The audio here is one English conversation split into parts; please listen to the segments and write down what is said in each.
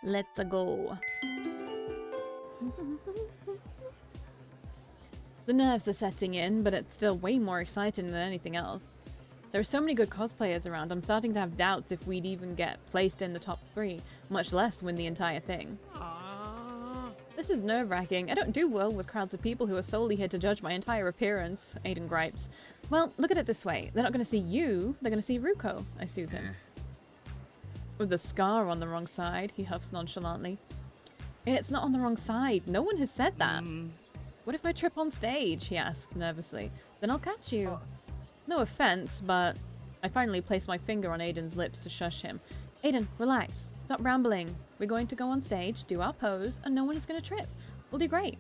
Let's go. The nerves are setting in, but it's still way more exciting than anything else. There are so many good cosplayers around, I'm starting to have doubts if we'd even get placed in the top 3, much less win the entire thing. This is nerve-wracking. I don't do well with crowds of people who are solely here to judge my entire appearance, Aiden gripes. Well, look at it this way. They're not going to see you, they're going to see Ruko, I soothe him. With the scar on the wrong side, he huffs nonchalantly. It's not on the wrong side. No one has said that. What if I trip on stage? He asks nervously. Then I'll catch you. No offense, but I finally place my finger on Aiden's lips to shush him. Aiden, relax. Stop rambling. We're going to go on stage, do our pose, and no one is going to trip. We'll do great.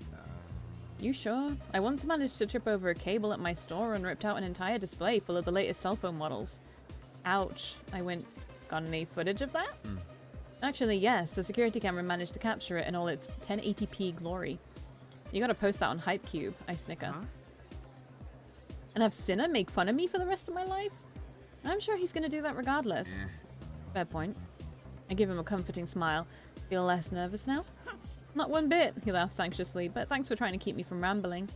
You sure? I once managed to trip over a cable at my store and ripped out an entire display full of the latest cell phone models. Ouch. I went, got any footage of that? Actually, yes. The security camera managed to capture it in all its 1080p glory. You gotta post that on Hypecube, I snicker. And have Cinna make fun of me for the rest of my life? I'm sure he's gonna do that regardless. Fair point. I give him a comforting smile. Feel less nervous now? Not one bit, he laughs anxiously, but thanks for trying to keep me from rambling.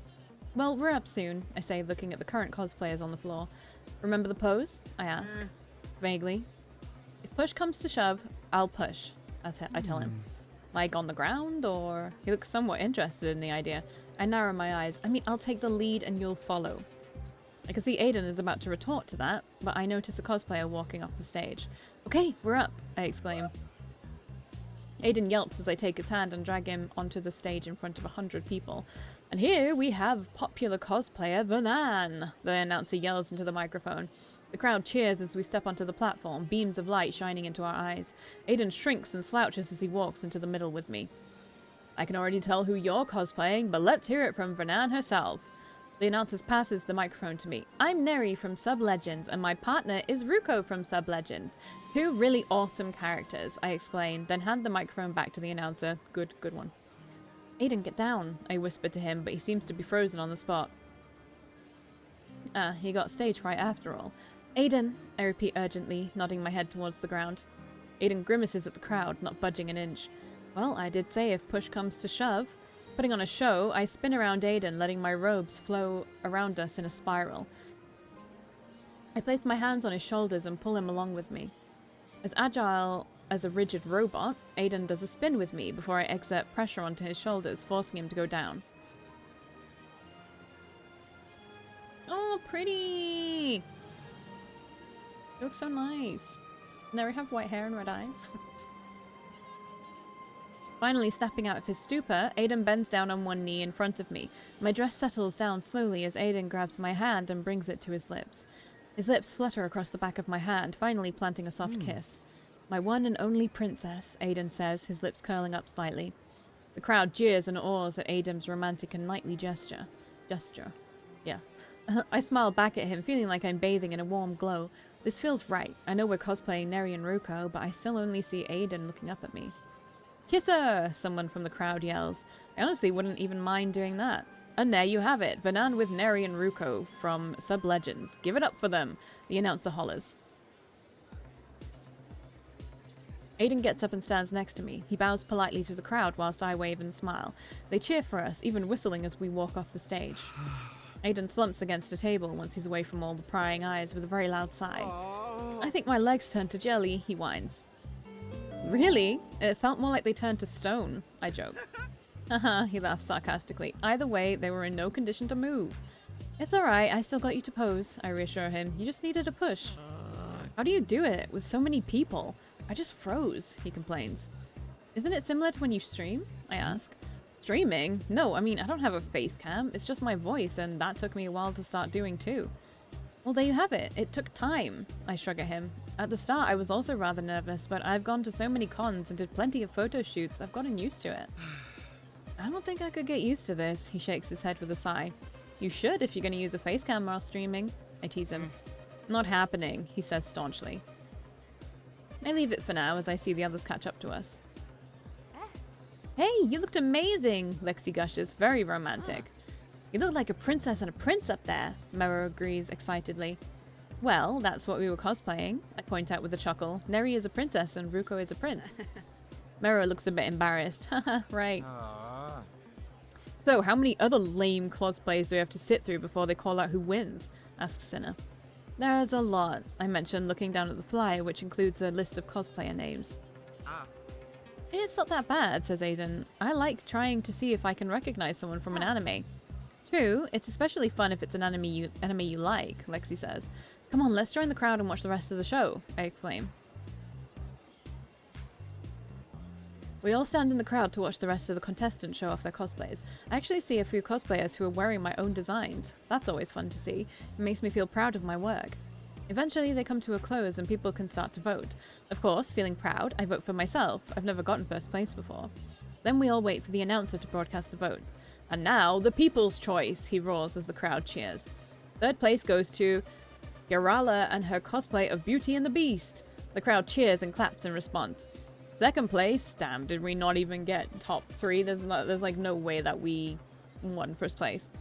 Well, we're up soon, I say, looking at the current cosplayers on the floor. Remember the pose? I ask. Vaguely. If push comes to shove, I'll push, I tell him. Like on the ground, or... He looks somewhat interested in the idea. I narrow my eyes. I mean, I'll take the lead and you'll follow. I can see Aiden is about to retort to that, but I notice a cosplayer walking off the stage. Okay, we're up, I exclaim. Aiden yelps as I take his hand and drag him onto the stage in front of 100 people. And here we have popular cosplayer Vernan, the announcer yells into the microphone. The crowd cheers as we step onto the platform, beams of light shining into our eyes. Aiden shrinks and slouches as he walks into the middle with me. I can already tell who you're cosplaying, but let's hear it from Vernan herself. The announcer passes the microphone to me. I'm Neri from Sub Legends, and my partner is Ruko from Sub Legends. Two really awesome characters, I explain, then hand the microphone back to the announcer. Good one. Aiden, get down, I whispered to him, but he seems to be frozen on the spot. He got stage fright after all. Aiden, I repeat urgently, nodding my head towards the ground. Aiden grimaces at the crowd, not budging an inch. Well, I did say if push comes to shove. Putting on a show, I spin around Aiden, letting my robes flow around us in a spiral. I place my hands on his shoulders and pull him along with me. As agile as a rigid robot, Aiden does a spin with me before I exert pressure onto his shoulders, forcing him to go down. Oh, pretty! You look so nice. Never have white hair and red eyes. Finally snapping out of his stupor, Aiden bends down on one knee in front of me. My dress settles down slowly as Aiden grabs my hand and brings it to his lips. His lips flutter across the back of my hand, finally planting a soft kiss. My one and only princess, Aiden says, his lips curling up slightly. The crowd jeers and awes at Aiden's romantic and knightly gesture. Yeah. I smile back at him, feeling like I'm bathing in a warm glow. This feels right. I know we're cosplaying Neri and Ruko, but I still only see Aiden looking up at me. Kiss her! Someone from the crowd yells. I honestly wouldn't even mind doing that. And there you have it, Vernan with Neri and Ruko from Sub Legends. Give it up for them, the announcer hollers. Aiden gets up and stands next to me. He bows politely to the crowd whilst I wave and smile. They cheer for us, even whistling as we walk off the stage. Aiden slumps against a table once he's away from all the prying eyes with a very loud sigh. I think my legs turned to jelly, he whines. Really? It felt more like they turned to stone, I joke. Haha, he laughs sarcastically. Either way, they were in no condition to move. It's alright, I still got you to pose, I reassure him. You just needed a push. How do you do it with so many people? I just froze, he complains. Isn't it similar to when you stream? I ask. Streaming? No, I mean, I don't have a face cam. It's just my voice, and that took me a while to start doing too. Well, there you have it. It took time, I shrug at him. At the start, I was also rather nervous, but I've gone to so many cons and did plenty of photo shoots, I've gotten used to it. I don't think I could get used to this, he shakes his head with a sigh. You should if you're going to use a face cam while streaming, I tease him. Not happening, he says staunchly. I leave it for now as I see the others catch up to us. Hey, you looked amazing, Lexi gushes, very romantic. You look like a princess and a prince up there, Mero agrees excitedly. Well, that's what we were cosplaying, I point out with a chuckle. Neri is a princess and Ruko is a prince. Mero looks a bit embarrassed. Haha, right. Ah. So, how many other lame cosplays do we have to sit through before they call out who wins? Asks Cinna. There's a lot, I mentioned, looking down at the flyer, which includes a list of cosplayer names. Ah. It's not that bad, says Aiden. I like trying to see if I can recognize someone from an anime. True, it's especially fun if it's an anime you like, Lexi says. Come on, let's join the crowd and watch the rest of the show, I exclaim. We all stand in the crowd to watch the rest of the contestants show off their cosplays. I actually see a few cosplayers who are wearing my own designs. That's always fun to see. It makes me feel proud of my work. Eventually they come to a close and people can start to vote. Of course, feeling proud, I vote for myself. I've never gotten first place before. Then we all wait for the announcer to broadcast the votes. And now, the people's choice, he roars as the crowd cheers. Third place goes to Gerala and her cosplay of Beauty and the Beast. The crowd cheers and claps in response. Second place, damn, did we not even get top 3? There's like no way that we won first place.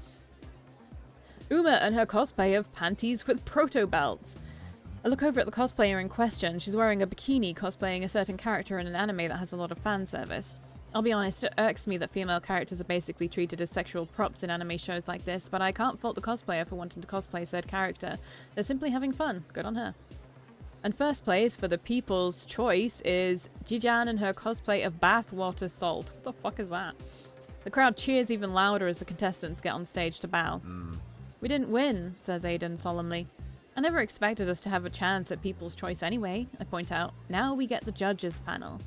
Uma and her cosplay of Panties with Proto Belts. I look over at the cosplayer in question. She's wearing a bikini cosplaying a certain character in an anime that has a lot of fan service. I'll be honest, it irks me that female characters are basically treated as sexual props in anime shows like this, but I can't fault the cosplayer for wanting to cosplay said character. They're simply having fun. Good on her. And first place for the people's choice is Jijan and her cosplay of Bathwater Salt. What the fuck is that? The crowd cheers even louder as the contestants get on stage to bow. We didn't win, says Aiden solemnly. I never expected us to have a chance at people's choice anyway, I point out. Now we get the judges panel.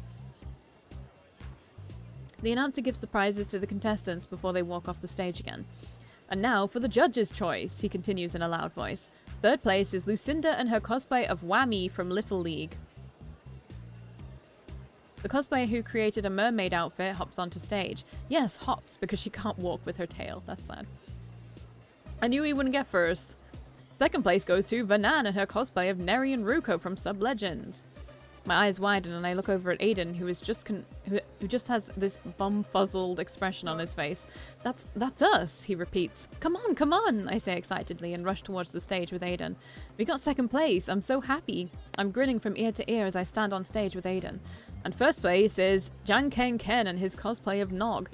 The announcer gives the prizes to the contestants before they walk off the stage again. And now for the judges' choice, he continues in a loud voice. Third place is Lucinda and her cosplay of Whammy from Little League. The cosplayer who created a mermaid outfit hops onto stage. Yes, hops, because she can't walk with her tail. That's sad. I knew he wouldn't get first. Second place goes to Vanan and her cosplay of Neri and Ruko from Sub-Legends. My eyes widen and I look over at Aiden, who just has this bum-fuzzled expression on his face. That's us, he repeats. Come on, I say excitedly and rush towards the stage with Aiden. We got second place. I'm so happy. I'm grinning from ear to ear as I stand on stage with Aiden. And first place is Jang Ken Ken and his cosplay of Nog.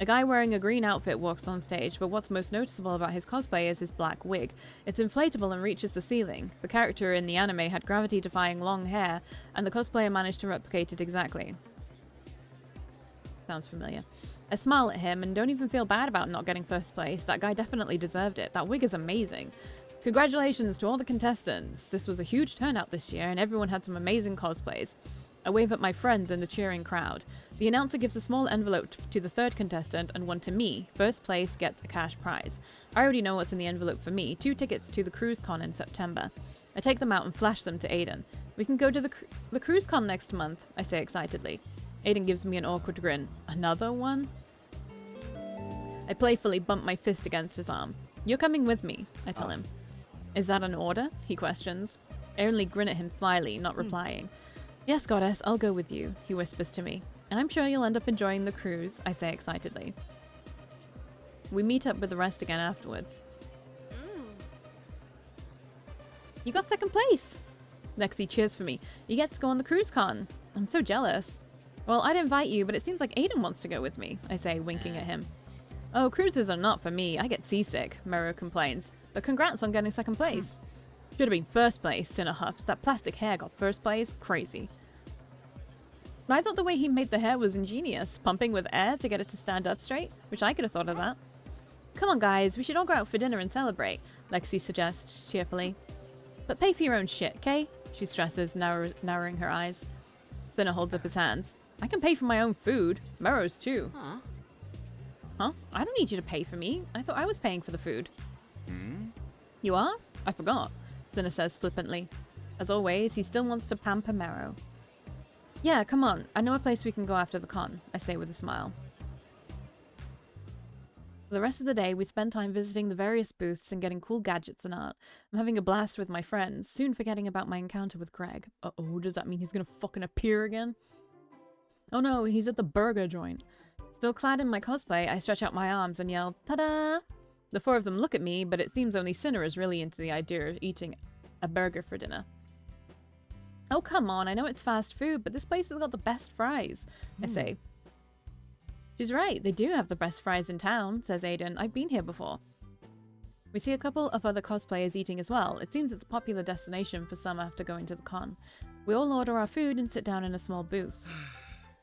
A guy wearing a green outfit walks on stage, but what's most noticeable about his cosplay is his black wig. It's inflatable and reaches the ceiling. The character in the anime had gravity-defying long hair, and the cosplayer managed to replicate it exactly. Sounds familiar. I smile at him and don't even feel bad about not getting first place. That guy definitely deserved it. That wig is amazing. Congratulations to all the contestants. This was a huge turnout this year, and everyone had some amazing cosplays. I wave at my friends in the cheering crowd. The announcer gives a small envelope to the third contestant and one to me. First place gets a cash prize. I already know what's in the envelope for me. 2 tickets to the cruise con in September. I take them out and flash them to Aiden. We can go to the cruise con next month, I say excitedly. Aiden gives me an awkward grin. Another one? I playfully bump my fist against his arm. You're coming with me, I tell him. Is that an order? He questions. I only grin at him slyly, not replying. Yes, goddess, I'll go with you, he whispers to me. And I'm sure you'll end up enjoying the cruise, I say excitedly. We meet up with the rest again afterwards. You got second place! Lexi cheers for me. You get to go on the cruise con. I'm so jealous. Well, I'd invite you, but it seems like Aiden wants to go with me, I say, winking at him. Oh, cruises are not for me. I get seasick, Mero complains. But congrats on getting second place. Should have been first place, Cinna huffs. That plastic hair got first place? Crazy. I thought the way he made the hair was ingenious, pumping with air to get it to stand up straight. Wish I could have thought of that. Come on, guys, we should all go out for dinner and celebrate, Lexi suggests cheerfully. But pay for your own shit, okay? She stresses, narrowing her eyes. Cinna holds up his hands. I can pay for my own food. Mero's too. Huh? I don't need you to pay for me. I thought I was paying for the food. You are? I forgot, Cinna says flippantly. As always, he still wants to pamper Mero. Yeah, come on. I know a place we can go after the con, I say with a smile. For the rest of the day, we spend time visiting the various booths and getting cool gadgets and art. I'm having a blast with my friends, soon forgetting about my encounter with Greg. Uh-oh, does that mean he's gonna fucking appear again? Oh no, he's at the burger joint. Still clad in my cosplay, I stretch out my arms and yell, ta-da! The 4 of them look at me, but it seems only Cinna is really into the idea of eating a burger for dinner. Oh, come on, I know it's fast food, but this place has got the best fries, I say. She's right, they do have the best fries in town, says Aiden. I've been here before. We see a couple of other cosplayers eating as well. It seems it's a popular destination for some after going to the con. We all order our food and sit down in a small booth.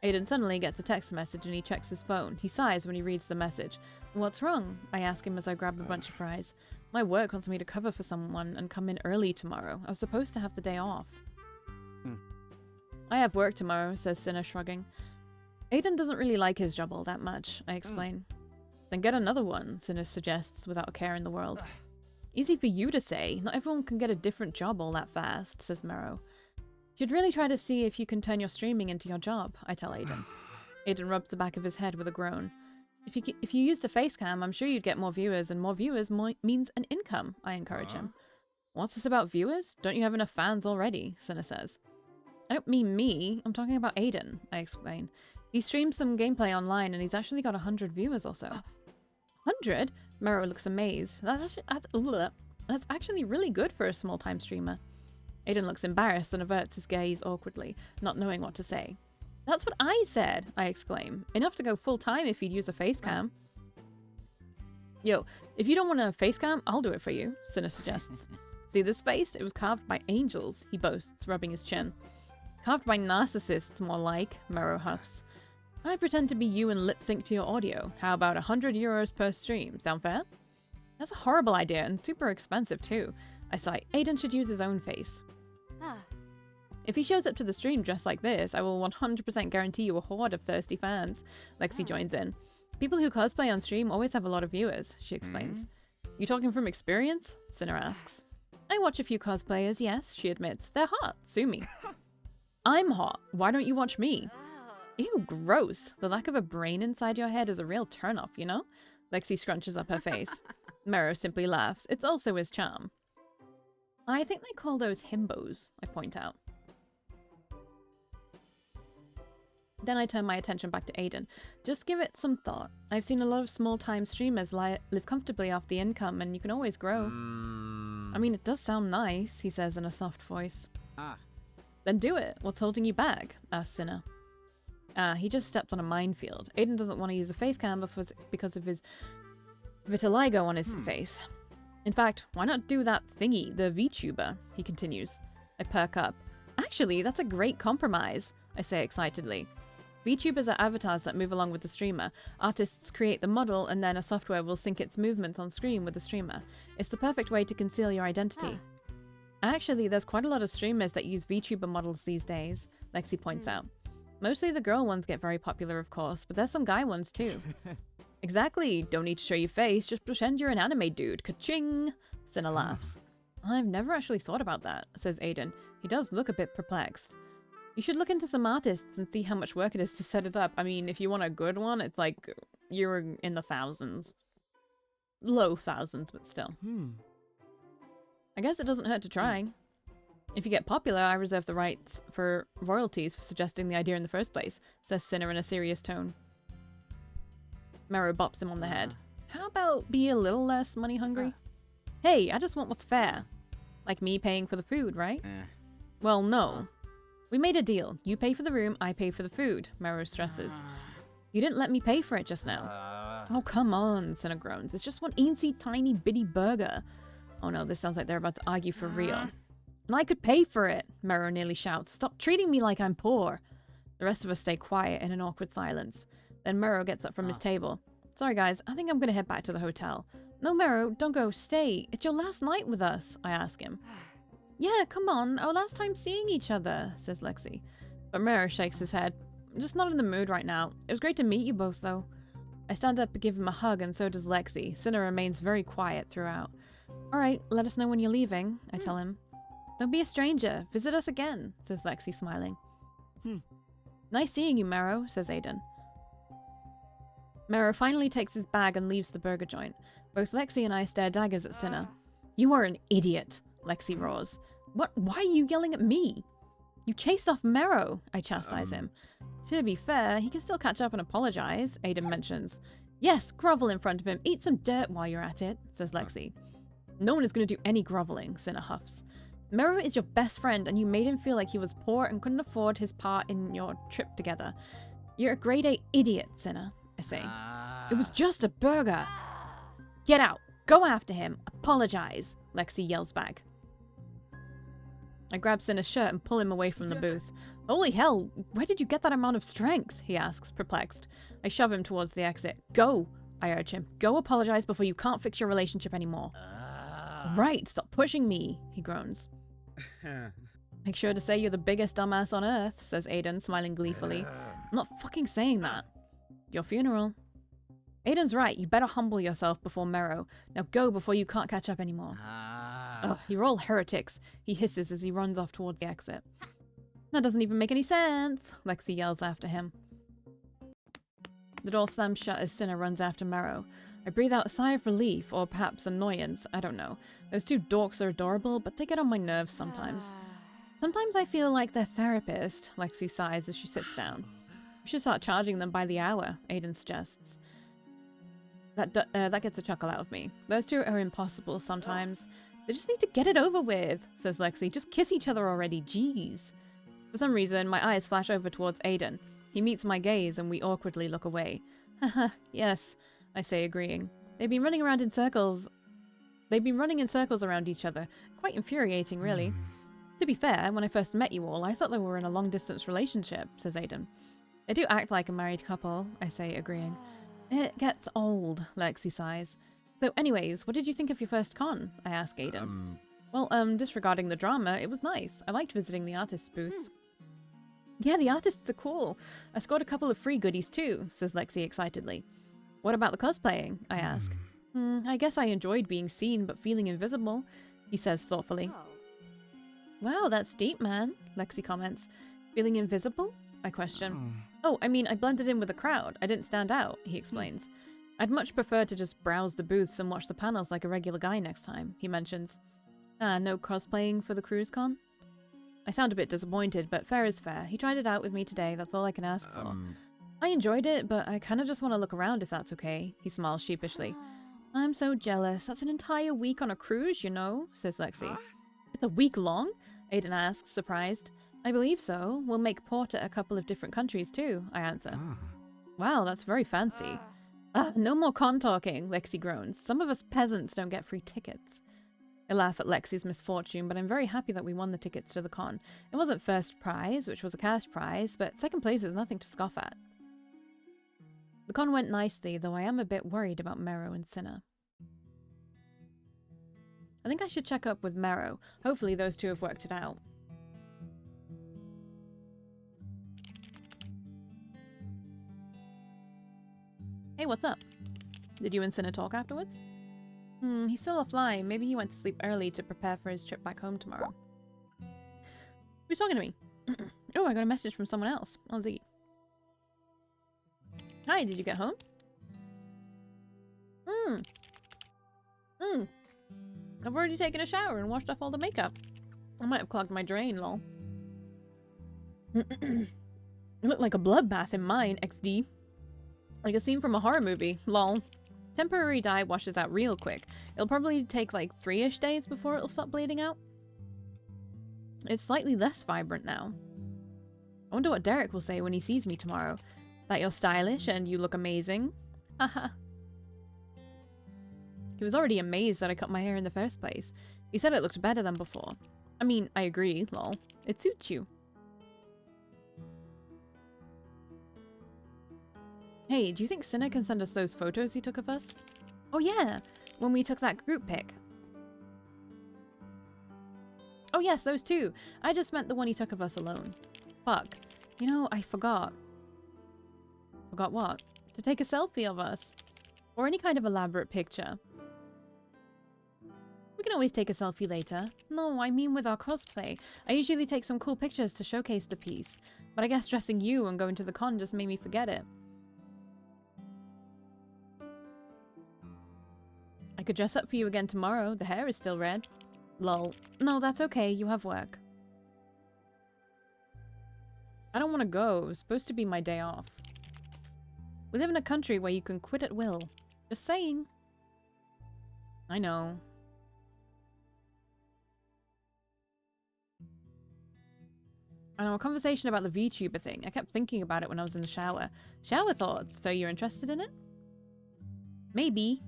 Aiden suddenly gets a text message and he checks his phone. He sighs when he reads the message. What's wrong? I ask him as I grab a bunch of fries. My work wants me to cover for someone and come in early tomorrow. I was supposed to have the day off. I have work tomorrow, says Cinna, shrugging. Aiden doesn't really like his job all that much, I explain. Then get another one, Cinna suggests without a care in the world. Easy for you to say. Not everyone can get a different job all that fast, says Mero. You'd really try to see if you can turn your streaming into your job, I tell Aiden. Aiden rubs the back of his head with a groan. If you used a face cam, I'm sure you'd get more viewers, and more viewers means an income, I encourage him. What's this about viewers? Don't you have enough fans already? Cinna says. I don't mean me, I'm talking about Aiden, I explain. He streamed some gameplay online and he's actually got 100 viewers or so. 100? Mero looks amazed. That's actually really good for a small-time streamer. Aiden looks embarrassed and averts his gaze awkwardly, not knowing what to say. That's what I said, I exclaim. Enough to go full-time if you'd use a face cam. Yo, if you don't want a face cam, I'll do it for you, Cinna suggests. See this face? It was carved by angels, he boasts, rubbing his chin. Carved by narcissists, more like, Mero huffs. I pretend to be you and lip-sync to your audio. How about 100 euros per stream? Sound fair? That's a horrible idea and super expensive too. I sigh. Aiden should use his own face. If he shows up to the stream dressed like this, I will 100% guarantee you a horde of thirsty fans. Lexi joins in. People who cosplay on stream always have a lot of viewers, she explains. You talking from experience? Cinna asks. I watch a few cosplayers, yes, she admits. They're hot. Sue me. I'm hot. Why don't you watch me? Ew, gross. The lack of a brain inside your head is a real turnoff, you know? Lexi scrunches up her face. Mero simply laughs. It's also his charm. I think they call those himbos, I point out. Then I turn my attention back to Aiden. Just give it some thought. I've seen a lot of small-time streamers live comfortably off the income, and you can always grow. I mean, it does sound nice, he says in a soft voice. Then do it. What's holding you back? Asks Cinna. He just stepped on a minefield. Aiden doesn't want to use a face cam because of his vitiligo on his face. In fact, why not do that thingy, the VTuber? He continues. I perk up. Actually, that's a great compromise, I say excitedly. VTubers are avatars that move along with the streamer. Artists create the model and then a software will sync its movements on screen with the streamer. It's the perfect way to conceal your identity. Actually, there's quite a lot of streamers that use VTuber models these days, Lexi points out. Mostly the girl ones get very popular, of course, but there's some guy ones too. Exactly, don't need to show your face, just pretend you're an anime dude. Ka-ching! Cinna laughs. I've never actually thought about that, says Aiden. He does look a bit perplexed. You should look into some artists and see how much work it is to set it up. I mean, if you want a good one, it's like you're in the thousands. Low thousands, but still. I guess it doesn't hurt to try. If you get popular, I reserve the rights for royalties for suggesting the idea in the first place, says Cinna in a serious tone. Mero bops him on the head. How about be a little less money hungry? Hey, I just want what's fair. Like me paying for the food, right? Well, no. We made a deal. You pay for the room, I pay for the food, Mero stresses. You didn't let me pay for it just now. Oh, come on, Cinna groans. It's just one eensy tiny bitty burger. Oh no, this sounds like they're about to argue for real. And I could pay for it, Mero nearly shouts. Stop treating me like I'm poor. The rest of us stay quiet in an awkward silence. Then Mero gets up from his table. Sorry guys, I think I'm gonna head back to the hotel. No, Mero, don't go, stay. It's your last night with us, I ask him. Yeah, come on, our last time seeing each other, says Lexi. But Mero shakes his head. I'm just not in the mood right now. It was great to meet you both, though. I stand up and give him a hug, and so does Lexi. Cinna remains very quiet throughout. Alright, let us know when you're leaving, I tell him. Don't be a stranger. Visit us again, says Lexi, smiling. Nice seeing you, Mero, says Aiden. Mero finally takes his bag and leaves the burger joint. Both Lexi and I stare daggers at Cinna. You are an idiot, Lexi roars. What? Why are you yelling at me? You chased off Mero, I chastise him. To be fair, he can still catch up and apologize, Aiden mentions. Yes, grovel in front of him. Eat some dirt while you're at it, says Lexi. No one is going to do any groveling, Cinna huffs. Mero is your best friend and you made him feel like he was poor and couldn't afford his part in your trip together. You're a grade A idiot, Sinner, I say. It was just a burger. Get out. Go after him. Apologize, Lexi yells back. I grab Sinner's shirt and pull him away from the booth. Holy hell, where did you get that amount of strength? He asks, perplexed. I shove him towards the exit. Go, I urge him. Go apologize before you can't fix your relationship anymore. Right, stop pushing me, he groans. Make sure to say you're the biggest dumbass on earth, says Aiden, smiling gleefully. I'm not fucking saying that. Your funeral. Aiden's right, you better humble yourself before Mero. Now go before you can't catch up anymore. Ugh, you're all heretics, he hisses as he runs off towards the exit. That doesn't even make any sense, Lexi yells after him. The door slams shut as Sinner runs after Mero. I breathe out a sigh of relief, or perhaps annoyance, I don't know. Those two dorks are adorable, but they get on my nerves sometimes. Sometimes I feel like their therapist, Lexi sighs as she sits down. We should start charging them by the hour, Aiden suggests. That gets a chuckle out of me. Those two are impossible sometimes. They just need to get it over with, says Lexi. Just kiss each other already, jeez. For some reason, my eyes flash over towards Aiden. He meets my gaze and we awkwardly look away. Haha, yes, I say, agreeing. They've been running in circles around each other. Quite infuriating, really. To be fair, when I first met you all, I thought they were in a long-distance relationship, says Aiden. They do act like a married couple, I say, agreeing. It gets old, Lexi sighs. So anyways, what did you think of your first con? I ask Aiden. Well, disregarding the drama, it was nice. I liked visiting the artist's booths. Yeah, the artists are cool. I scored a couple of free goodies too, says Lexi excitedly. What about the cosplaying? I ask. I guess I enjoyed being seen but feeling invisible, he says thoughtfully. Wow, that's deep, man, Lexi comments. Feeling invisible? I question. Oh, I mean, I blended in with the crowd. I didn't stand out, he explains. I'd much prefer to just browse the booths and watch the panels like a regular guy next time, he mentions. No cosplaying for the cruise con? I sound a bit disappointed, but fair is fair. He tried it out with me today, that's all I can ask for. I enjoyed it, but I kinda just want to look around if that's okay, he smiles sheepishly. I'm so jealous. That's an entire week on a cruise, you know, says Lexi. It's a week long? Aiden asks, surprised. I believe so. We'll make port at a couple of different countries too, I answer. Wow, that's very fancy. No more con talking, Lexi groans. Some of us peasants don't get free tickets. I laugh at Lexi's misfortune, but I'm very happy that we won the tickets to the con. It wasn't first prize, which was a cash prize, but second place is nothing to scoff at. The con went nicely, though I am a bit worried about Mero and Sinner. I think I should check up with Mero. Hopefully those two have worked it out. Hey, what's up? Did you and Sinner talk afterwards? He's still offline. Maybe he went to sleep early to prepare for his trip back home tomorrow. Who's talking to me? Oh, I got a message from someone else. Oh, Z. Hi, did you get home? I've already taken a shower and washed off all the makeup. I might have clogged my drain, lol. It looked like a bloodbath in mine, XD. Like a scene from a horror movie, lol. Temporary dye washes out real quick. It'll probably take like 3-ish days before it'll stop bleeding out. It's slightly less vibrant now. I wonder what Derek will say when he sees me tomorrow. That you're stylish and you look amazing. Haha. He was already amazed that I cut my hair in the first place. He said it looked better than before. I mean, I agree, lol. It suits you. Hey, do you think Sinner can send us those photos he took of us? Oh yeah, when we took that group pic. Oh yes, those two. I just meant the one he took of us alone. Fuck. You know, I forgot. Forgot what? To take a selfie of us. Or any kind of elaborate picture. We can always take a selfie later. No, I mean with our cosplay. I usually take some cool pictures to showcase the piece. But I guess dressing you and going to the con just made me forget it. I could dress up for you again tomorrow. The hair is still red. Lol. No, that's okay. You have work. I don't want to go. It was supposed to be my day off. We live in a country where you can quit at will. Just saying. I know. I know, a conversation about the VTuber thing. I kept thinking about it when I was in the shower. Shower thoughts, so you're interested in it? Maybe.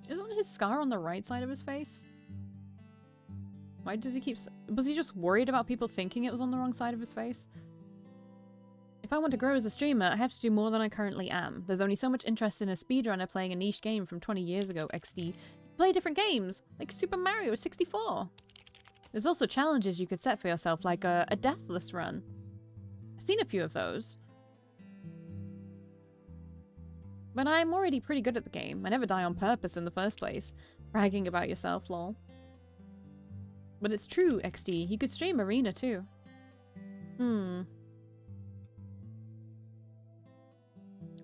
Isn't his scar on the right side of his face? Why does he keep... Was he just worried about people thinking it was on the wrong side of his face? If I want to grow as a streamer, I have to do more than I currently am. There's only so much interest in a speedrunner playing a niche game from 20 years ago, XD. Play different games, like Super Mario 64. There's also challenges you could set for yourself, like a deathless run. I've seen a few of those. But I'm already pretty good at the game. I never die on purpose in the first place. Bragging about yourself, lol. But it's true, XD. You could stream Arena too.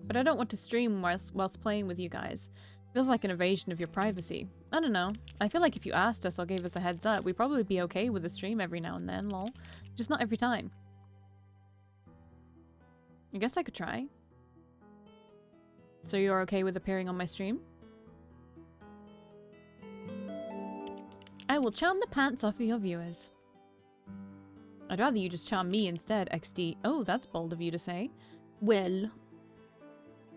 But I don't want to stream whilst playing with you guys. Feels like an invasion of your privacy. I don't know. I feel like if you asked us or gave us a heads up, we'd probably be okay with a stream every now and then, lol. Just not every time. I guess I could try. So you're okay with appearing on my stream? I will charm the pants off of your viewers. I'd rather you just charm me instead, XD. Oh, that's bold of you to say. Well.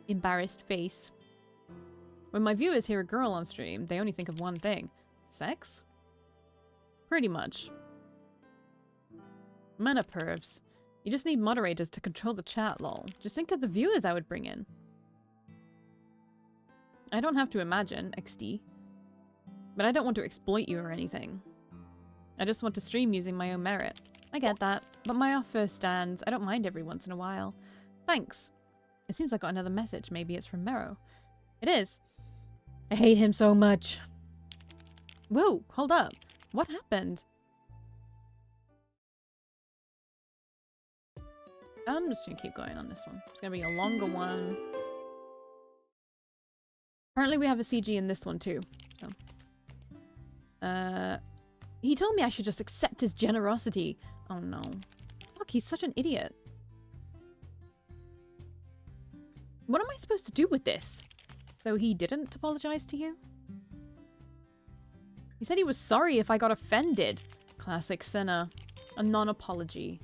Embarrassed face. When my viewers hear a girl on stream, they only think of one thing. Sex? Pretty much. Men are pervs. You just need moderators to control the chat, lol. Just think of the viewers I would bring in. I don't have to imagine, XD. But I don't want to exploit you or anything. I just want to stream using my own merit. I get that, but my offer stands. I don't mind every once in a while. Thanks. It seems I got another message. Maybe it's from Mero. It is. I hate him so much. Whoa, hold up. What happened? I'm just gonna keep going on this one. It's gonna be a longer one. Apparently we have a CG in this one too. So. He told me I should just accept his generosity. Oh no. Look, he's such an idiot. What am I supposed to do with this? So he didn't apologize to you? He said he was sorry if I got offended. Classic sinner. A non-apology.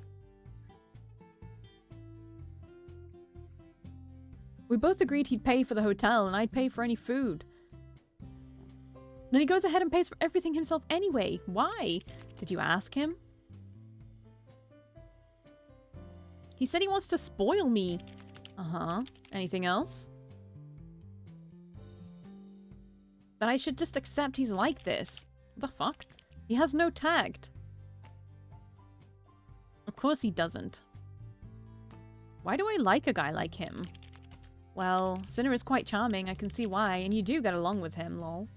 We both agreed he'd pay for the hotel and I'd pay for any food. Then he goes ahead and pays for everything himself anyway. Why? Did you ask him? He said he wants to spoil me. Uh-huh. Anything else? That I should just accept he's like this. What the fuck? He has no tact. Of course he doesn't. Why do I like a guy like him? Well, Sinner is quite charming, I can see why, and you do get along with him, lol.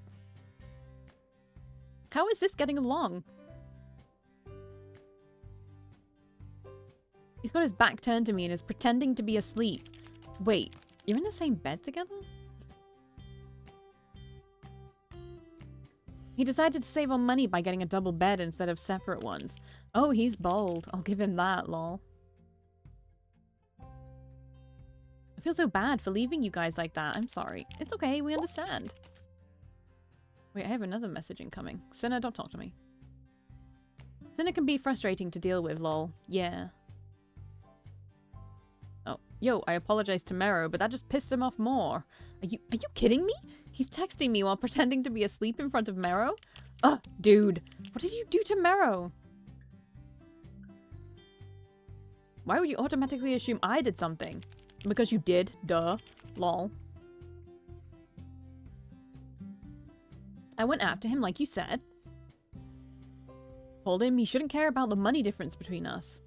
How is this getting along? He's got his back turned to me and is pretending to be asleep. Wait, you're in the same bed together? He decided to save on money by getting a double bed instead of separate ones. Oh, he's bold. I'll give him that, lol. I feel so bad for leaving you guys like that. I'm sorry. It's okay, we understand. Wait, I have another message incoming. Sinner, don't talk to me. Sinner can be frustrating to deal with, lol. Yeah. Oh, yo, I apologize to Mero, but that just pissed him off more. Are you kidding me? He's texting me while pretending to be asleep in front of Mero? Ugh, dude. What did you do to Mero? Why would you automatically assume I did something? Because you did, duh. Lol. I went after him like you said. Told him he shouldn't care about the money difference between us.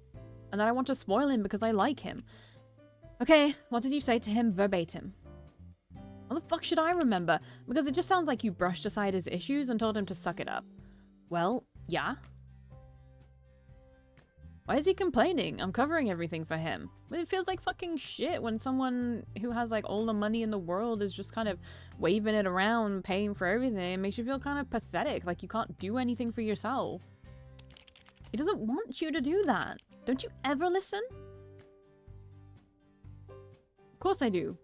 And that I want to spoil him because I like him. Okay, what did you say to him verbatim? How the fuck should I remember? Because it just sounds like you brushed aside his issues and told him to suck it up. Well, yeah. Why is he complaining? I'm covering everything for him. But it feels like fucking shit when someone who has like all the money in the world is just kind of waving it around, paying for everything. It makes you feel kind of pathetic, like you can't do anything for yourself. He doesn't want you to do that. Don't you ever listen? Of course I do.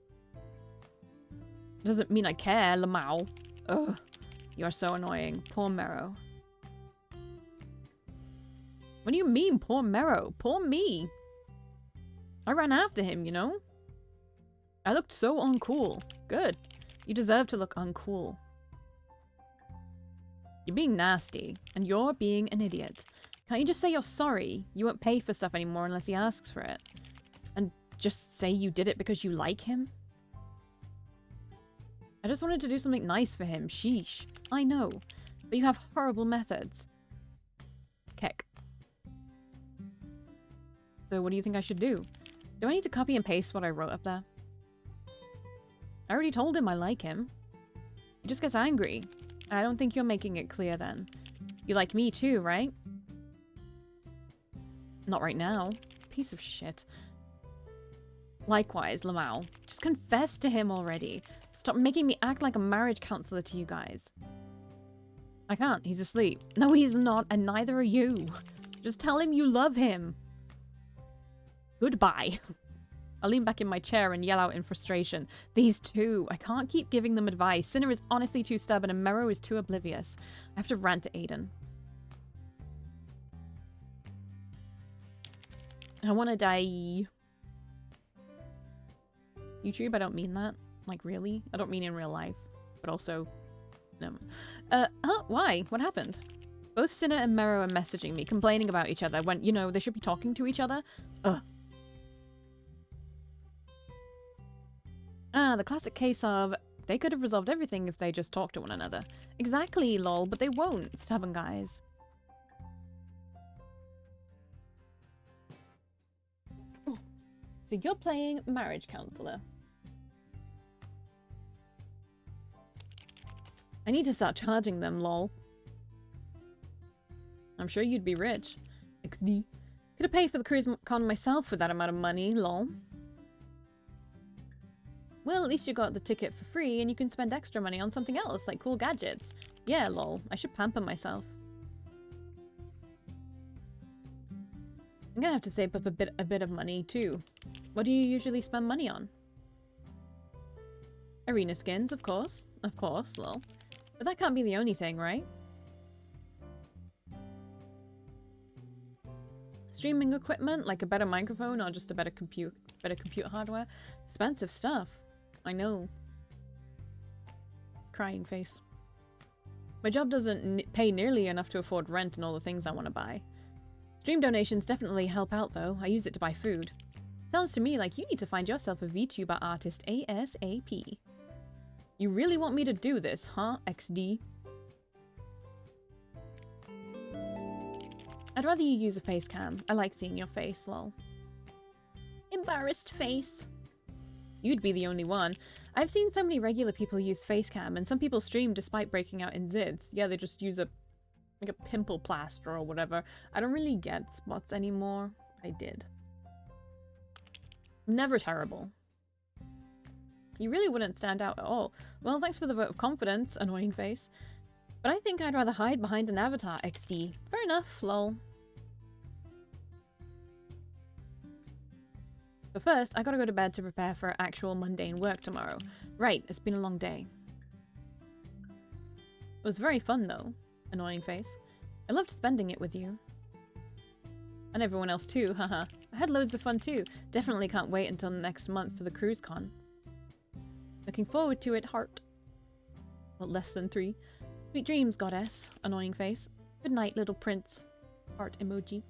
Doesn't mean I care, Lamau. Ugh. You are so annoying. Poor Mero. What do you mean, poor Mero? Poor me. I ran after him, you know? I looked so uncool. Good. You deserve to look uncool. You're being nasty, and you're being an idiot. Can't you just say you're sorry? You won't pay for stuff anymore unless he asks for it. And just say you did it because you like him? I just wanted to do something nice for him. Sheesh. I know. But you have horrible methods. Keck. So what do you think I should do? Do I need to copy and paste what I wrote up there? I already told him I like him. He just gets angry. I don't think you're making it clear then. You like me too, right? Not right now. Piece of shit. Likewise, Lamau. Just confess to him already. Stop making me act like a marriage counselor to you guys. I can't. He's asleep. No, he's not, and neither are you. Just tell him you love him. Goodbye. I lean back in my chair and yell out in frustration. These two. I can't keep giving them advice. Sinner is honestly too stubborn and Mero is too oblivious. I have to rant to AIDEN. I want to die. YouTube, I don't mean that. Like, really? I don't mean in real life. But also... no. Why? What happened? Both Sinner and Mero are messaging me, complaining about each other when, you know, they should be talking to each other. Ugh. Ah, the classic case of, they could have resolved everything if they just talked to one another. Exactly, lol, but they won't, stubborn guys. So you're playing marriage counselor. I need to start charging them, lol. I'm sure you'd be rich. XD. Could have paid for the cruise con myself with that amount of money, lol. Well, at least you got the ticket for free and you can spend extra money on something else, like cool gadgets. Yeah, lol. I should pamper myself. I'm gonna have to save up a bit of money, too. What do you usually spend money on? Arena skins, of course. Of course, lol. But that can't be the only thing, right? Streaming equipment, like a better microphone or just a better compute hardware. Expensive stuff. I know. Crying face. My job doesn't pay nearly enough to afford rent and all the things I want to buy. Stream donations definitely help out though. I use it to buy food. Sounds to me like you need to find yourself a VTuber artist ASAP. You really want me to do this, huh, XD? I'd rather you use a face cam. I like seeing your face, lol. Embarrassed face. You'd be the only one. I've seen so many regular people use facecam, and some people stream despite breaking out in zids. Yeah, they just use like a pimple plaster or whatever. I don't really get spots anymore. I did. Never terrible. You really wouldn't stand out at all. Well, thanks for the vote of confidence, annoying face. But I think I'd rather hide behind an avatar, XD. Fair enough, lol. But first, I gotta go to bed to prepare for actual mundane work tomorrow. Right, it's been a long day. It was very fun, though. Annoying face. I loved spending it with you. And everyone else too, haha. I had loads of fun too. Definitely can't wait until next month for the cruise con. Looking forward to it, heart. Well, less than 3. Sweet dreams, goddess. Annoying face. Good night, little prince. Heart emoji.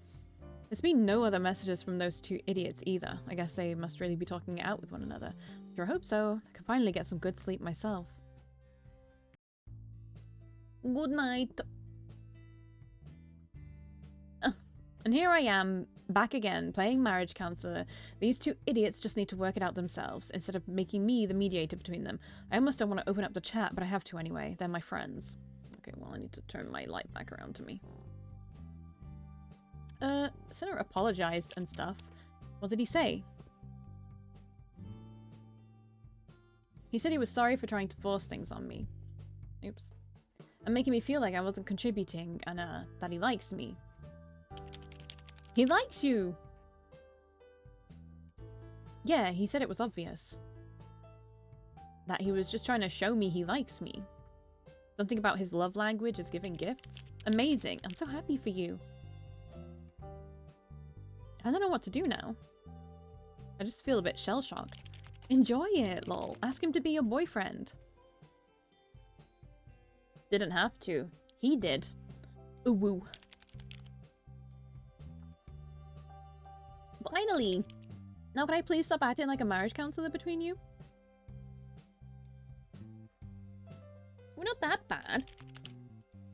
There's been no other messages from those two idiots either. I guess they must really be talking it out with one another. Sure hope so. I can finally get some good sleep myself. Good night. And here I am, back again, playing marriage counselor. These two idiots just need to work it out themselves, instead of making me the mediator between them. I almost don't want to open up the chat, but I have to anyway. They're my friends. Okay, well, I need to turn my light back around to me. Sinner apologized and stuff. What did he say? He said he was sorry for trying to force things on me. Oops. And making me feel like I wasn't contributing, and that he likes me. He likes you! Yeah, he said it was obvious. That he was just trying to show me he likes me. Something about his love language is giving gifts. Amazing. I'm so happy for you. I don't know what to do now. I just feel a bit shell-shocked. Enjoy it, lol. Ask him to be your boyfriend. Didn't have to. He did. Ooh woo. Finally! Now can I please stop acting like a marriage counselor between you? We're not that bad.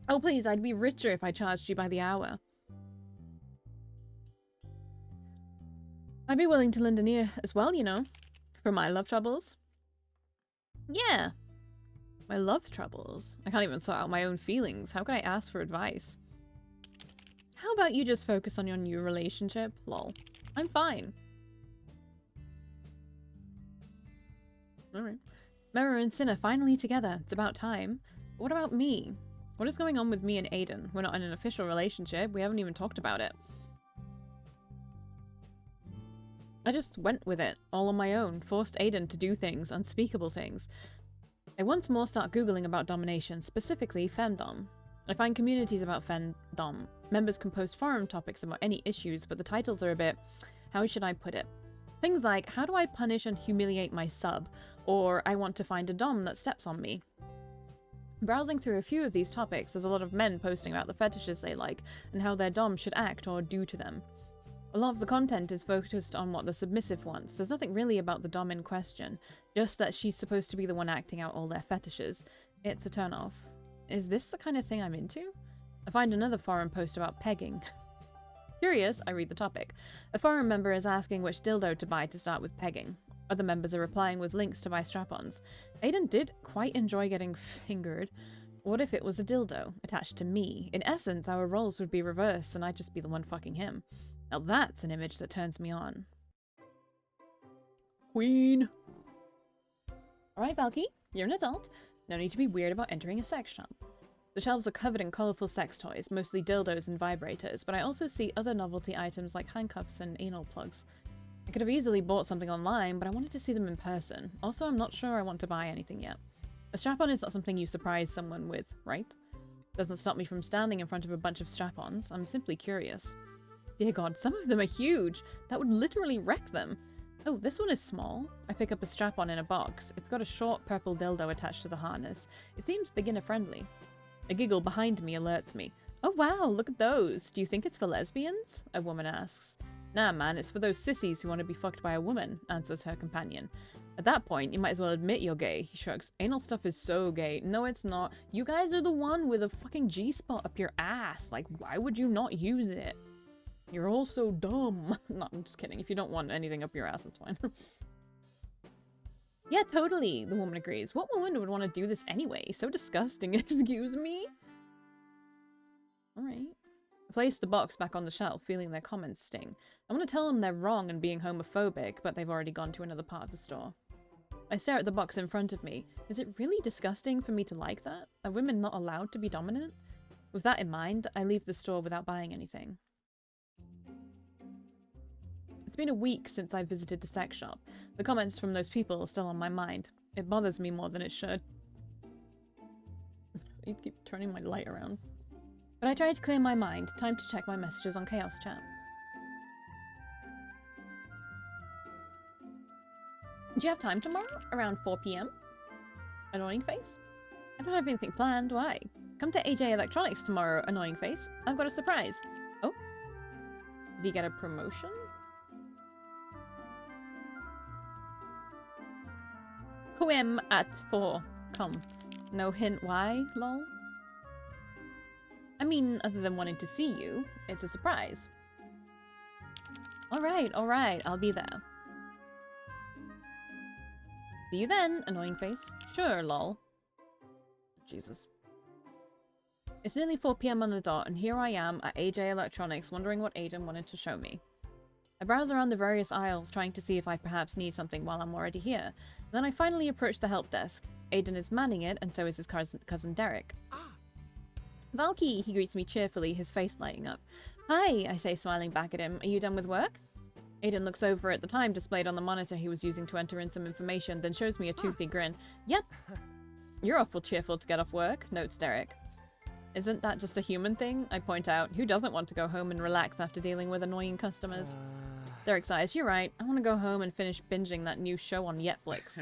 Oh please, I'd be richer if I charged you by the hour. I'd be willing to lend an ear as well, you know, for my love troubles. Yeah. My love troubles. I can't even sort out my own feelings. How can I ask for advice? How about you just focus on your new relationship? Lol. I'm fine. Alright. Mirror and Sin are finally together. It's about time. But what about me? What is going on with me and Aiden? We're not in an official relationship. We haven't even talked about it. I just went with it, all on my own, forced Aiden to do things, unspeakable things. I once more start Googling about domination, specifically femdom. I find communities about femdom. Members can post forum topics about any issues, but the titles are a bit... how should I put it? Things like, how do I punish and humiliate my sub? Or, I want to find a dom that steps on me. Browsing through a few of these topics, there's a lot of men posting about the fetishes they like, and how their dom should act or do to them. A lot of the content is focused on what the submissive wants. There's nothing really about the dom in question, just that she's supposed to be the one acting out all their fetishes. It's a turn-off. Is this the kind of thing I'm into? I find another forum post about pegging. Curious, I read the topic. A forum member is asking which dildo to buy to start with pegging. Other members are replying with links to buy strap-ons. Aiden did quite enjoy getting fingered. What if it was a dildo attached to me? In essence, our roles would be reversed and I'd just be the one fucking him. Now that's an image that turns me on. Queen! Alright, Valkii, you're an adult. No need to be weird about entering a sex shop. The shelves are covered in colourful sex toys, mostly dildos and vibrators, but I also see other novelty items like handcuffs and anal plugs. I could have easily bought something online, but I wanted to see them in person. Also, I'm not sure I want to buy anything yet. A strap-on is not something you surprise someone with, right? Doesn't stop me from standing in front of a bunch of strap-ons. I'm simply curious. Dear God, some of them are huge. That would literally wreck them. Oh, this one is small. I pick up a strap-on in a box. It's got a short purple dildo attached to the harness. It seems beginner-friendly. A giggle behind me alerts me. Oh wow, look at those. Do you think it's for lesbians? A woman asks. Nah man, it's for those sissies who want to be fucked by a woman, answers her companion. At that point, you might as well admit you're gay, he shrugs. Anal stuff is so gay. No, it's not. You guys are the one with a fucking G-spot up your ass. Like, why would you not use it? You're all so dumb. No, I'm just kidding. If you don't want anything up your ass, that's fine. Yeah, totally, the woman agrees. What woman would want to do this anyway? So disgusting, excuse me? Alright. I place the box back on the shelf, feeling their comments sting. I want to tell them they're wrong and being homophobic, but they've already gone to another part of the store. I stare at the box in front of me. Is it really disgusting for me to like that? Are women not allowed to be dominant? With that in mind, I leave the store without buying anything. It's been a week since I visited the sex shop. The comments from those people are still on my mind. It bothers me more than it should. You keep turning my light around. But I try to clear my mind. Time to check my messages on Chaos Chat. Do you have time tomorrow? Around 4 PM? Annoying face? I don't have anything planned. Why? Come to AJ Electronics tomorrow, annoying face. I've got a surprise. Oh? Do you get a promotion? Quim at 4. Come. No hint why, lol? I mean, other than wanting to see you, it's a surprise. Alright, I'll be there. See you then, annoying face. Sure, lol. Jesus. It's nearly 4 PM on the dot, and here I am at AJ Electronics wondering what Aiden wanted to show me. I browse around the various aisles, trying to see if I perhaps need something while I'm already here. Then I finally approach the help desk. Aiden is manning it, and so is his cousin Derek. Valkii, he greets me cheerfully, his face lighting up. Hi, I say, smiling back at him. Are you done with work? Aiden looks over at the time displayed on the monitor he was using to enter in some information, then shows me a toothy grin. Yep. You're awful cheerful to get off work, notes Derek. Isn't that just a human thing? I point out. Who doesn't want to go home and relax after dealing with annoying customers? Derek sighs. You're right. I want to go home and finish binging that new show on Netflix.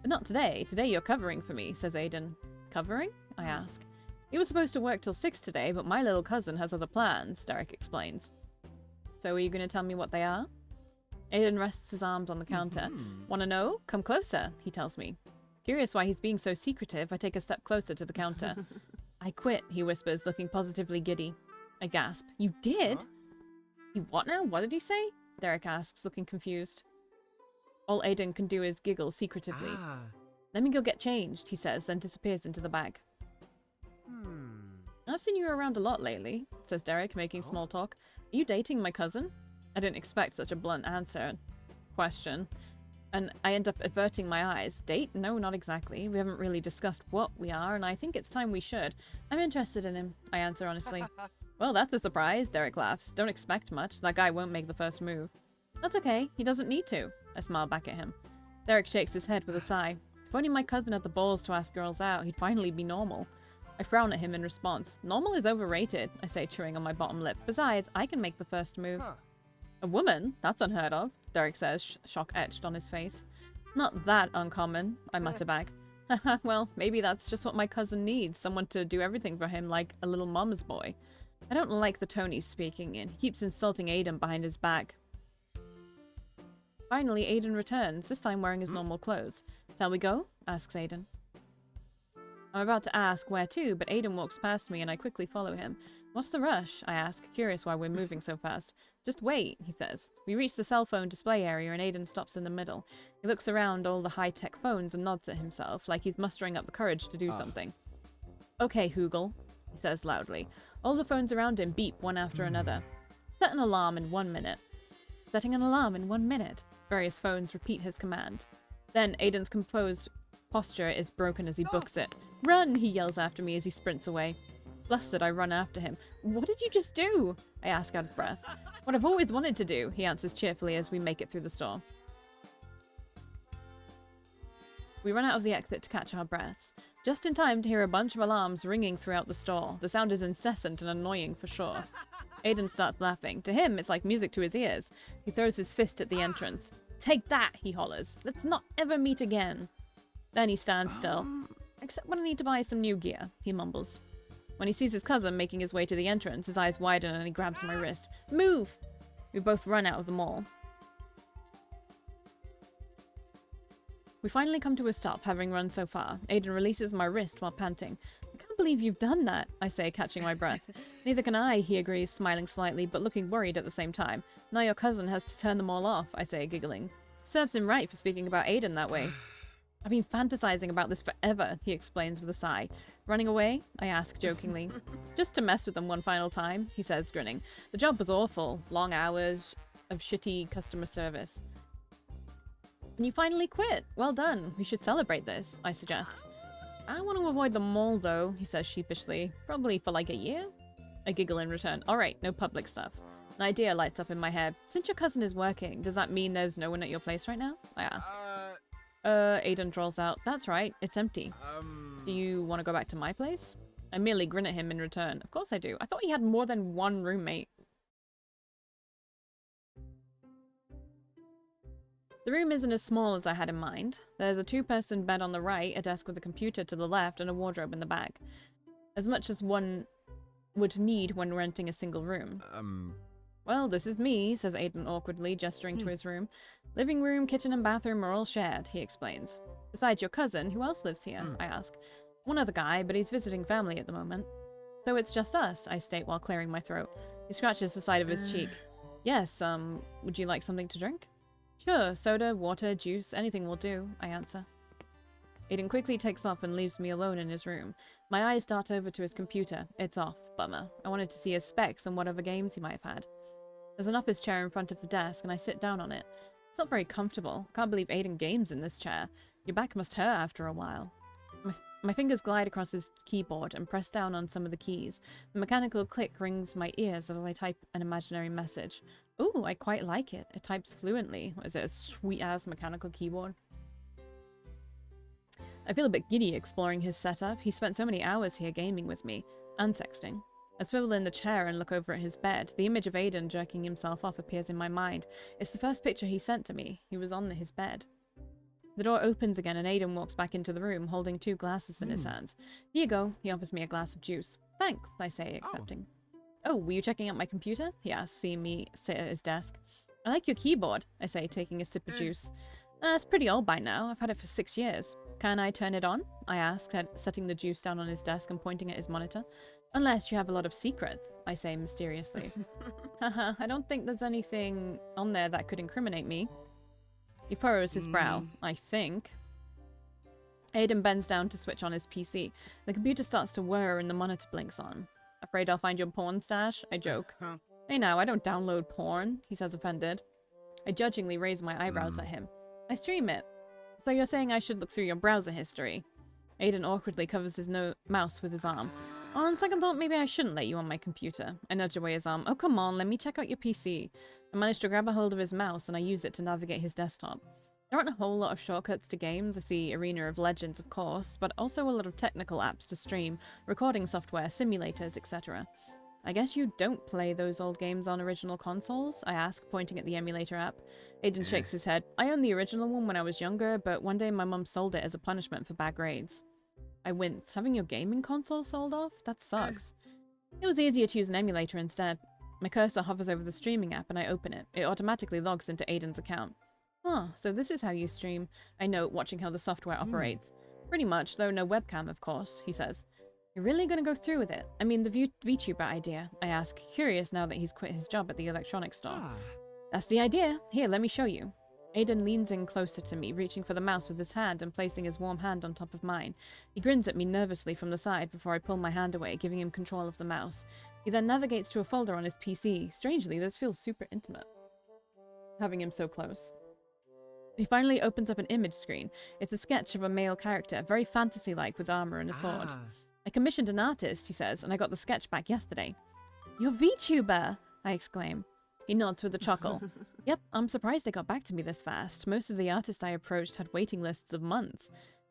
But not today. Today you're covering for me, says Aiden. Covering? I ask. He was supposed to work till 6 today, but my little cousin has other plans, Derek explains. So are you going to tell me what they are? Aiden rests his arms on the counter. Want to know? Come closer, he tells me. Curious why he's being so secretive, I take a step closer to the counter. I quit, he whispers, looking positively giddy. I gasp. You did? Huh? You what now? What did he say? Derek asks, looking confused. All Aiden can do is giggle secretively. Let me go get changed, he says, then disappears into the bag. I've seen you around a lot lately, says Derek, making small talk. Are you dating my cousin? I didn't expect such a blunt question. And I end up averting my eyes. Date? No, not exactly. We haven't really discussed what we are, and I think it's time we should. I'm interested in him, I answer honestly. Well, that's a surprise, Derek laughs. Don't expect much. That guy won't make the first move. That's okay. He doesn't need to. I smile back at him. Derek shakes his head with a sigh. If only my cousin had the balls to ask girls out, he'd finally be normal. I frown at him in response. Normal is overrated, I say, chewing on my bottom lip. Besides, I can make the first move. A woman? That's unheard of, Derek says, shock etched on his face. Not that uncommon, I mutter back. Haha, well, maybe that's just what my cousin needs, someone to do everything for him like a little mama's boy. I don't like the tone he's speaking in. He keeps insulting Aiden behind his back. Finally, Aiden returns, this time wearing his normal clothes. Shall we go? Asks Aiden. I'm about to ask where to, but Aiden walks past me and I quickly follow him. What's the rush? I ask, curious why we're moving so fast. Just wait, he says. We reach the cell phone display area and Aiden stops in the middle. He looks around all the high-tech phones and nods at himself, like he's mustering up the courage to do something. Okay, Hoogle, he says loudly. All the phones around him beep one after another. Set an alarm in 1 minute. Setting an alarm in 1 minute. Various phones repeat his command. Then Aiden's composed posture is broken as he books it. Run, he yells after me as he sprints away. Flustered, I run after him. What did you just do? I ask out of breath. What I've always wanted to do, he answers cheerfully as we make it through the store. We run out of the exit to catch our breaths. Just in time to hear a bunch of alarms ringing throughout the store. The sound is incessant and annoying for sure. Aiden starts laughing. To him, it's like music to his ears. He throws his fist at the entrance. Take that, he hollers. Let's not ever meet again. Then he stands still. Except when I need to buy some new gear, he mumbles. When he sees his cousin making his way to the entrance, his eyes widen and he grabs my wrist. Move! We both run out of the mall. We finally come to a stop, having run so far. Aiden releases my wrist while panting. I can't believe you've done that, I say, catching my breath. Neither can I, he agrees, smiling slightly, but looking worried at the same time. Now your cousin has to turn them all off, I say, giggling. Serves him right for speaking about Aiden that way. I've been fantasizing about this forever, he explains with a sigh. Running away? I ask jokingly. Just to mess with them one final time, he says, grinning. The job was awful. Long hours of shitty customer service. And you finally quit. Well done. We should celebrate this, I suggest. I want to avoid the mall, though, he says sheepishly. Probably for like a year? I giggle in return. Alright, no public stuff. An idea lights up in my head. Since your cousin is working, does that mean there's no one at your place right now? I ask. Aiden drawls out. That's right, it's empty. Do you want to go back to my place? I merely grin at him in return. Of course I do. I thought he had more than one roommate. The room isn't as small as I had in mind. There's a two-person bed on the right, a desk with a computer to the left, and a wardrobe in the back. As much as one would need when renting a single room. Well, this is me, says Aiden awkwardly, gesturing to his room. Living room, kitchen, and bathroom are all shared, he explains. Besides your cousin, who else lives here? I ask. One other guy, but he's visiting family at the moment. So it's just us, I state while clearing my throat. He scratches the side of his cheek. Yes, would you like something to drink? Sure, soda, water, juice, anything will do, I answer. Aiden quickly takes off and leaves me alone in his room. My eyes dart over to his computer. It's off, bummer. I wanted to see his specs and whatever games he might have had. There's an office chair in front of the desk and I sit down on it. It's not very comfortable. Can't believe Aiden games in this chair. Your back must hurt after a while. My fingers glide across his keyboard and press down on some of the keys. The mechanical click rings my ears as I type an imaginary message. Ooh, I quite like it. It types fluently. Is it a sweet-ass mechanical keyboard? I feel a bit giddy exploring his setup. He spent so many hours here gaming with me. and sexting. I swivel in the chair and look over at his bed. The image of Aiden jerking himself off appears in my mind. It's the first picture he sent to me. He was on his bed. The door opens again and Aiden walks back into the room, holding 2 glasses in his hands. Here you go. He offers me a glass of juice. Thanks, I say, accepting. Oh, were you checking out my computer? He asks, seeing me sit at his desk. I like your keyboard, I say, taking a sip of juice. It's pretty old by now. I've had it for 6 years. Can I turn it on? I ask, setting the juice down on his desk and pointing at his monitor. Unless you have a lot of secrets, I say mysteriously. Haha, I don't think there's anything on there that could incriminate me. He furrows his brow, I think. Aiden bends down to switch on his PC. The computer starts to whir and the monitor blinks on. Afraid I'll find your porn stash? I joke. Hey now, I don't download porn, he says offended. I judgingly raise my eyebrows at him. I stream it. So you're saying I should look through your browser history? Aiden awkwardly covers his mouse with his arm. On second thought, maybe I shouldn't let you on my computer. I nudge away his arm. Oh, come on, let me check out your PC. I manage to grab a hold of his mouse and I use it to navigate his desktop. There aren't a whole lot of shortcuts to games. I see Arena of Legends, of course, but also a lot of technical apps to stream, recording software, simulators, etc. I guess you don't play those old games on original consoles? I ask, pointing at the emulator app. Aiden shakes his head. I owned the original one when I was younger, but one day my mum sold it as a punishment for bad grades. I winced. Having your gaming console sold off? That sucks. It was easier to use an emulator instead. My cursor hovers over the streaming app and I open it. It automatically logs into Aiden's account. Huh, so this is how you stream. I note, watching how the software operates. Pretty much, though no webcam, of course, he says. You're really gonna go through with it? I mean, the VTuber idea, I ask, curious now that he's quit his job at the electronics store. That's the idea. Here, let me show you. Aiden leans in closer to me, reaching for the mouse with his hand and placing his warm hand on top of mine. He grins at me nervously from the side before I pull my hand away, giving him control of the mouse. He then navigates to a folder on his PC. Strangely, this feels super intimate, having him so close. He finally opens up an image screen. It's a sketch of a male character, very fantasy-like with armor and a sword. I commissioned an artist, he says, and I got the sketch back yesterday. You're VTuber, I exclaim. He nods with a chuckle. Yep, I'm surprised they got back to me this fast. Most of the artists I approached had waiting lists of months.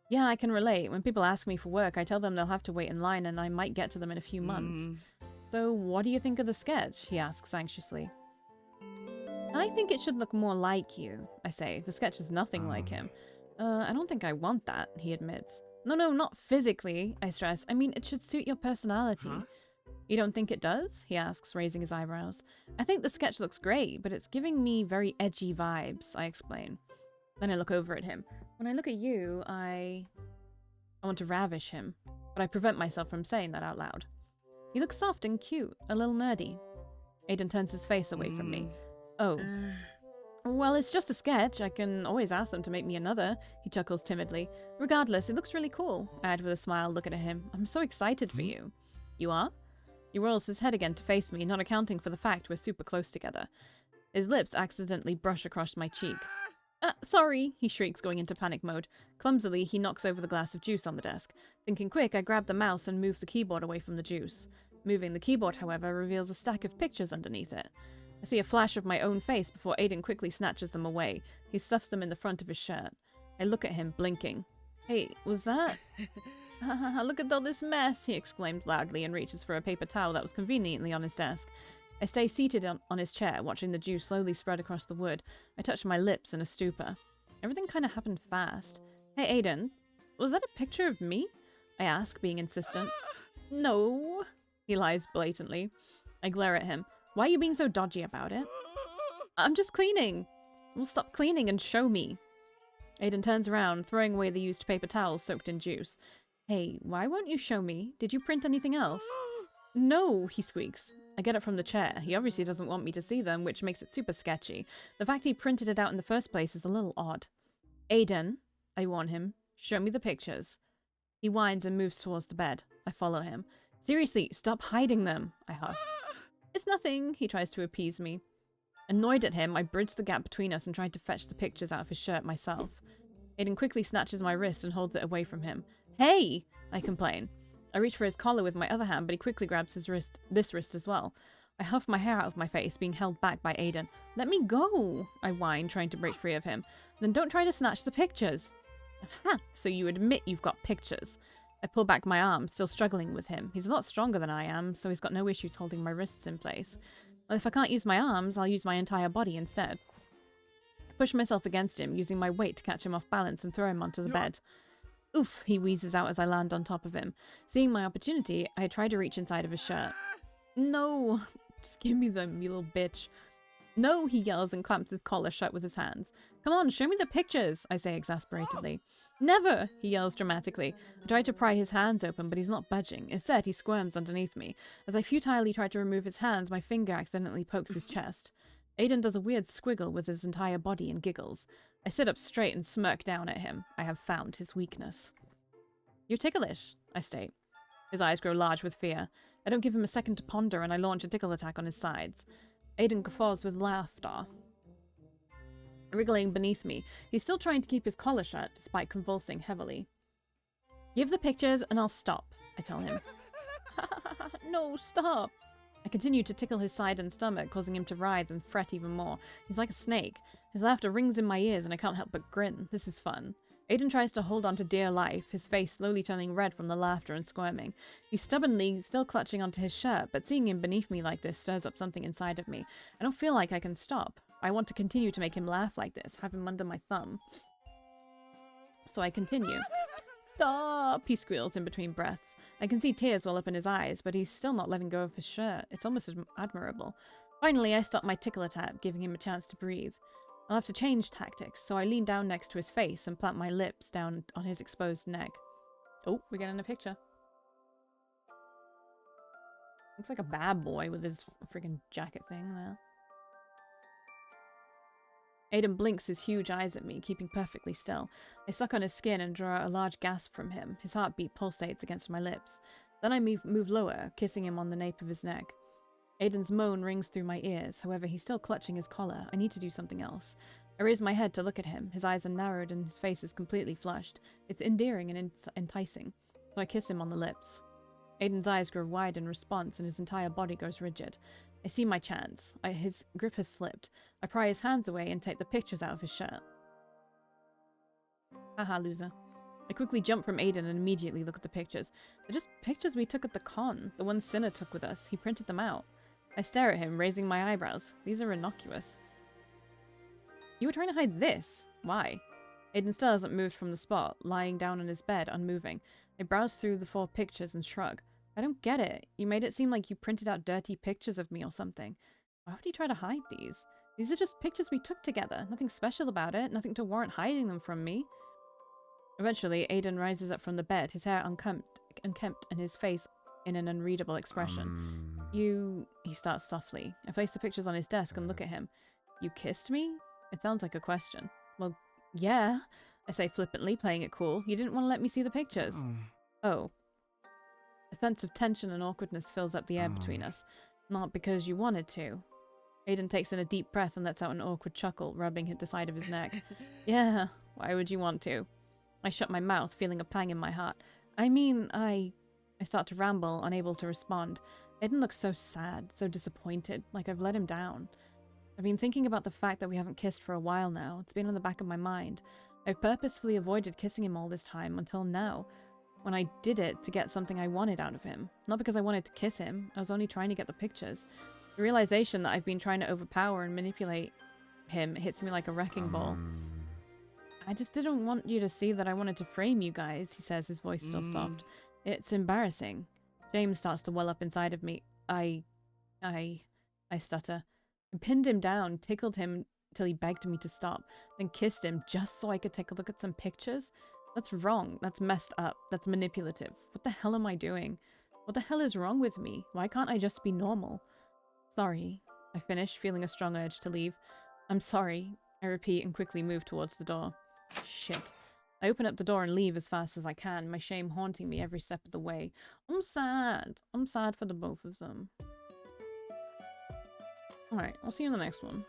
Yeah, I can relate. When people ask me for work, I tell them they'll have to wait in line and I might get to them in a few months. So what do you think of the sketch? He asks anxiously. I think it should look more like you, I say. The sketch is nothing like him. I don't think I want that, he admits. No, not physically, I stress. I mean, it should suit your personality. You don't think it does? He asks, raising his eyebrows. I think the sketch looks great, but it's giving me very edgy vibes, I explain. Then I look over at him. When I look at you, I want to ravish him, but I prevent myself from saying that out loud. You look soft and cute, a little nerdy. Aiden turns his face away from me. Oh. Well, it's just a sketch. I can always ask them to make me another, he chuckles timidly. Regardless, it looks really cool, I add with a smile, looking at him. I'm so excited for you. You are? He rolls his head again to face me, not accounting for the fact we're super close together. His lips accidentally brush across my cheek. Sorry, he shrieks, going into panic mode. Clumsily, he knocks over the glass of juice on the desk. Thinking quick, I grab the mouse and move the keyboard away from the juice. Moving the keyboard, however, reveals a stack of pictures underneath it. I see a flash of my own face before Aiden quickly snatches them away. He stuffs them in the front of his shirt. I look at him, blinking. Hey, was that... Look at all this mess, he exclaims loudly and reaches for a paper towel that was conveniently on his desk. I stay seated on his chair, watching the juice slowly spread across the wood. I touch my lips in a stupor. Everything kind of happened fast. Hey, Aiden, was that a picture of me? I ask, being insistent. No, he lies blatantly. I glare at him. Why are you being so dodgy about it? I'm just cleaning. Well, stop cleaning and show me. Aiden turns around, throwing away the used paper towels soaked in juice. Hey, why won't you show me? Did you print anything else? No, he squeaks. I get up from the chair. He obviously doesn't want me to see them, which makes it super sketchy. The fact he printed it out in the first place is a little odd. Aiden, I warn him, show me the pictures. He whines and moves towards the bed. I follow him. Seriously, stop hiding them, I huff. It's nothing, he tries to appease me. Annoyed at him, I bridge the gap between us and try to fetch the pictures out of his shirt myself. Aiden quickly snatches my wrist and holds it away from him. Hey! I complain. I reach for his collar with my other hand, but he quickly grabs his wrist, this wrist as well. I huff my hair out of my face, being held back by Aiden. Let me go, I whine, trying to break free of him. Then don't try to snatch the pictures. Aha, so you admit you've got pictures. I pull back my arm, still struggling with him. He's a lot stronger than I am, so he's got no issues holding my wrists in place. Well, if I can't use my arms, I'll use my entire body instead. I push myself against him, using my weight to catch him off balance and throw him onto the bed. Oof, he wheezes out as I land on top of him. Seeing my opportunity, I try to reach inside of his shirt. No, just give me them, you little bitch. No, he yells and clamps his collar shut with his hands. Come on, show me the pictures, I say exasperatedly. Never, he yells dramatically. I try to pry his hands open, but he's not budging. Instead, he squirms underneath me. As I futilely try to remove his hands, my finger accidentally pokes his chest. Aiden does a weird squiggle with his entire body and giggles. I sit up straight and smirk down at him. I have found his weakness. You're ticklish, I state. His eyes grow large with fear. I don't give him a second to ponder, and I launch a tickle attack on his sides. Aiden guffaws with laughter, wriggling beneath me. He's still trying to keep his collar shut, despite convulsing heavily. Give the pictures and I'll stop, I tell him. No, stop. I continue to tickle his side and stomach, causing him to writhe and fret even more. He's like a snake. His laughter rings in my ears and I can't help but grin. This is fun. Aiden tries to hold on to dear life, his face slowly turning red from the laughter and squirming. He's stubbornly still clutching onto his shirt, but seeing him beneath me like this stirs up something inside of me. I don't feel like I can stop. I want to continue to make him laugh like this, have him under my thumb. So I continue. Stop, he squeals in between breaths. I can see tears well up in his eyes, but he's still not letting go of his shirt. It's almost admirable. Finally, I stop my tickle attack, giving him a chance to breathe. I'll have to change tactics, so I lean down next to his face and plant my lips down on his exposed neck. Oh, we're getting a picture. Looks like a bad boy with his freaking jacket thing there. Aiden blinks his huge eyes at me, keeping perfectly still. I suck on his skin and draw a large gasp from him. His heartbeat pulsates against my lips. Then I move lower, kissing him on the nape of his neck. Aiden's moan rings through my ears. However, he's still clutching his collar. I need to do something else. I raise my head to look at him. His eyes are narrowed and his face is completely flushed. It's endearing and enticing, so I kiss him on the lips. Aiden's eyes grow wide in response and his entire body goes rigid. I see my chance. His grip has slipped. I pry his hands away and take the pictures out of his shirt. Haha, loser. I quickly jump from Aiden and immediately look at the pictures. They're just pictures we took at the con. The ones Sinner took with us. He printed them out. I stare at him, raising my eyebrows. These are innocuous. You were trying to hide this? Why? Aiden still hasn't moved from the spot, lying down on his bed, unmoving. I browse through the 4 pictures and shrug. I don't get it. You made it seem like you printed out dirty pictures of me or something. Why would he try to hide these? These are just pictures we took together. Nothing special about it. Nothing to warrant hiding them from me. Eventually, Aiden rises up from the bed, his hair unkempt and his face in an unreadable expression. He starts softly. I place the pictures on his desk and look at him. You kissed me? It sounds like a question. Well, yeah, I say flippantly, playing it cool. You didn't want to let me see the pictures. Oh. A sense of tension and awkwardness fills up the air between us. Not because you wanted to. Aiden takes in a deep breath and lets out an awkward chuckle, rubbing the side of his neck. Yeah, why would you want to? I shut my mouth, feeling a pang in my heart. I mean, I start to ramble, unable to respond. Aiden looks so sad, so disappointed, like I've let him down. I've been thinking about the fact that we haven't kissed for a while now. It's been on the back of my mind. I've purposefully avoided kissing him all this time, until now, when I did it to get something I wanted out of him. Not because I wanted to kiss him, I was only trying to get the pictures. The realization that I've been trying to overpower and manipulate him hits me like a wrecking ball. I just didn't want you to see that I wanted to frame you guys, he says, his voice still soft. It's embarrassing. Shame starts to well up inside of me. I stutter. I pinned him down, tickled him till he begged me to stop, then kissed him just so I could take a look at some pictures? That's wrong. That's messed up. That's manipulative. What the hell am I doing? What the hell is wrong with me? Why can't I just be normal? Sorry. I finish, feeling a strong urge to leave. I'm sorry. I repeat and quickly move towards the door. Shit. I open up the door and leave as fast as I can, my shame haunting me every step of the way. I'm sad. I'm sad for the both of them. Alright, I'll see you in the next one.